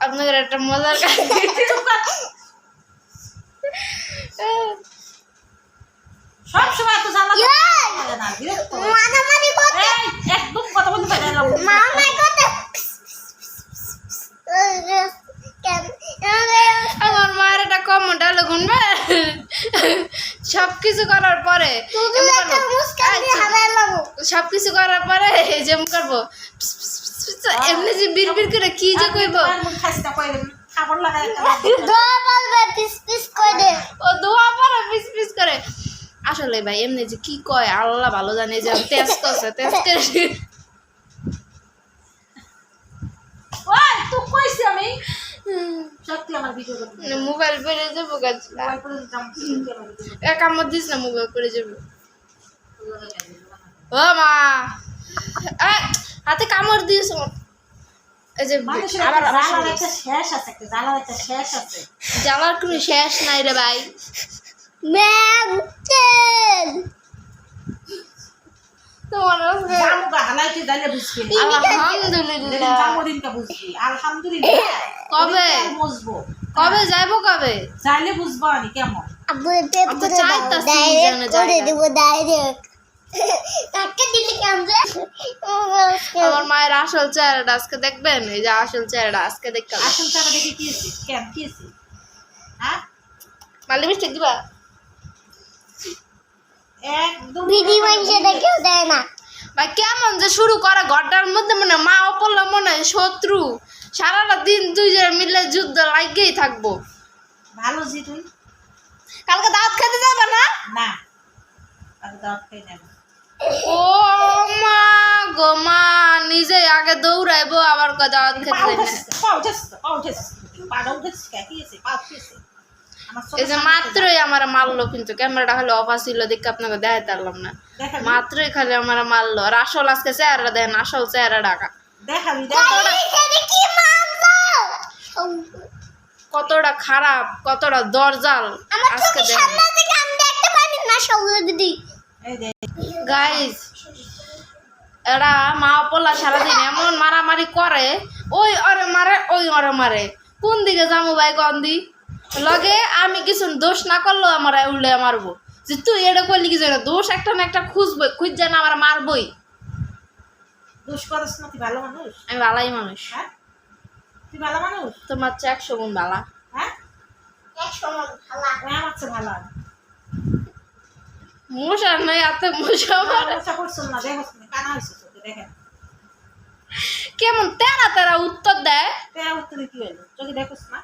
আপনাদের একটা মজার সব সময় এত জ্বালা লাগে না, বিরক্ত মারামারি করতে একদম কথা বলতে পারে না, মারামারি করতে আমার মায়ের একটা কমন ডায়লগ শুনবে, সবকিছু করার পরে সবকিছু করার পরে যেমন করবো এমনি যে বিড় বিড় করে কি যে কইব ও দোয়া পরে পিস পিস করে। আসলে ভাই এমনি যে কি কয় আল্লাহ ভালো জানে, যে তেজ করছে তেজ করে তো কইছি আমি সত্যি আমার ভিডিও করতে মোবাইল পড়ে যাবো গাছ মোবাইল করে দিতাম এক আমার দিস না মোবাইল পড়ে যাবো। ও মা হাতে কামড় দিয়েছ। এই যে মানুষের আবার জ্বালার একটা শেষ আছে, একটা জ্বালার একটা শেষ আছে, জ্বালার কোনো শেষ নাই রে ভাই। তোমার জামুকা হালাইতে জালে বুঝবি, আলহামদুলিল্লাহ জামুদিনটা বুঝবি, আলহামদুলিল্লাহ কবে বুঝবো, কবে যাইবো কবে জালে বুঝবো আমি কেমন। আমার মায়ের আসল চেহারাটা আজকে দেখবেন, এই যে আসল চেহারাটা আজকে দেখতে আসল টাকা দেখে কি হয়েছে, কেন কি হয়েছে, হ্যাঁ মালি মিষ্টি দিবা একদম দেয় না ভাই। কেমন যে শুরু করে ঘরটার মধ্যে, মনে মা অপরলে মনে শত্রু, সারাটা দিন দুইজনে মিলে যুদ্ধ লাগেই থাকবো। ভালো জি তুই কালকে দাওয়াত খেতে যাবে না? না কালকে দাওয়াত খাই না। ও মা গো মা, নিজে আগে দৌড়াইবো আবার দাওয়াত খেতে যাবে। এই যে মাত্রই আমার মারলো, কিন্তু ক্যামেরাটা খালি অফ ছিল দেখে আপনাকে দেখাইতে পারলাম না, মাত্রই খালি আমার মারলো। আর আসল আজকে চেহারা দেন, আসল চেহারা ঢাকা কতটা খারাপ, কতটা দরজাল আজকে দেখেন গাইস। এরা মা পোলা সারাদিন এমন মারামারি করে, ওই অরে মারে ওই অরে মারে, কোন দিকে যাবো ভাই কোন দি লগে আমি কিছু দোষ না করলেও আমার উল্লে মারবো, যে তুই এটা করলি কি জানো, দোষ একটা না একটা খুঁজবই, খুঁজ না আমার মারবই। দোষ করছ না, তুই ভালো মানুষ, আমি ভালাই মানুষ, হ্যাঁ তুই ভালো মানুষ, তোমার চেয়ে 100 গুণ ভালা, হ্যাঁ 100 গুণ ভালো, আমার চেয়ে ভালো। মশা নয় এত মশা মারে, মশা করছো না, দেখো কানা হইছে চোখে, দেখেন কেমন তেরা তেরা উত্তর দেয়। তেরা উত্তরে কি হলো চোখে দেখোস না।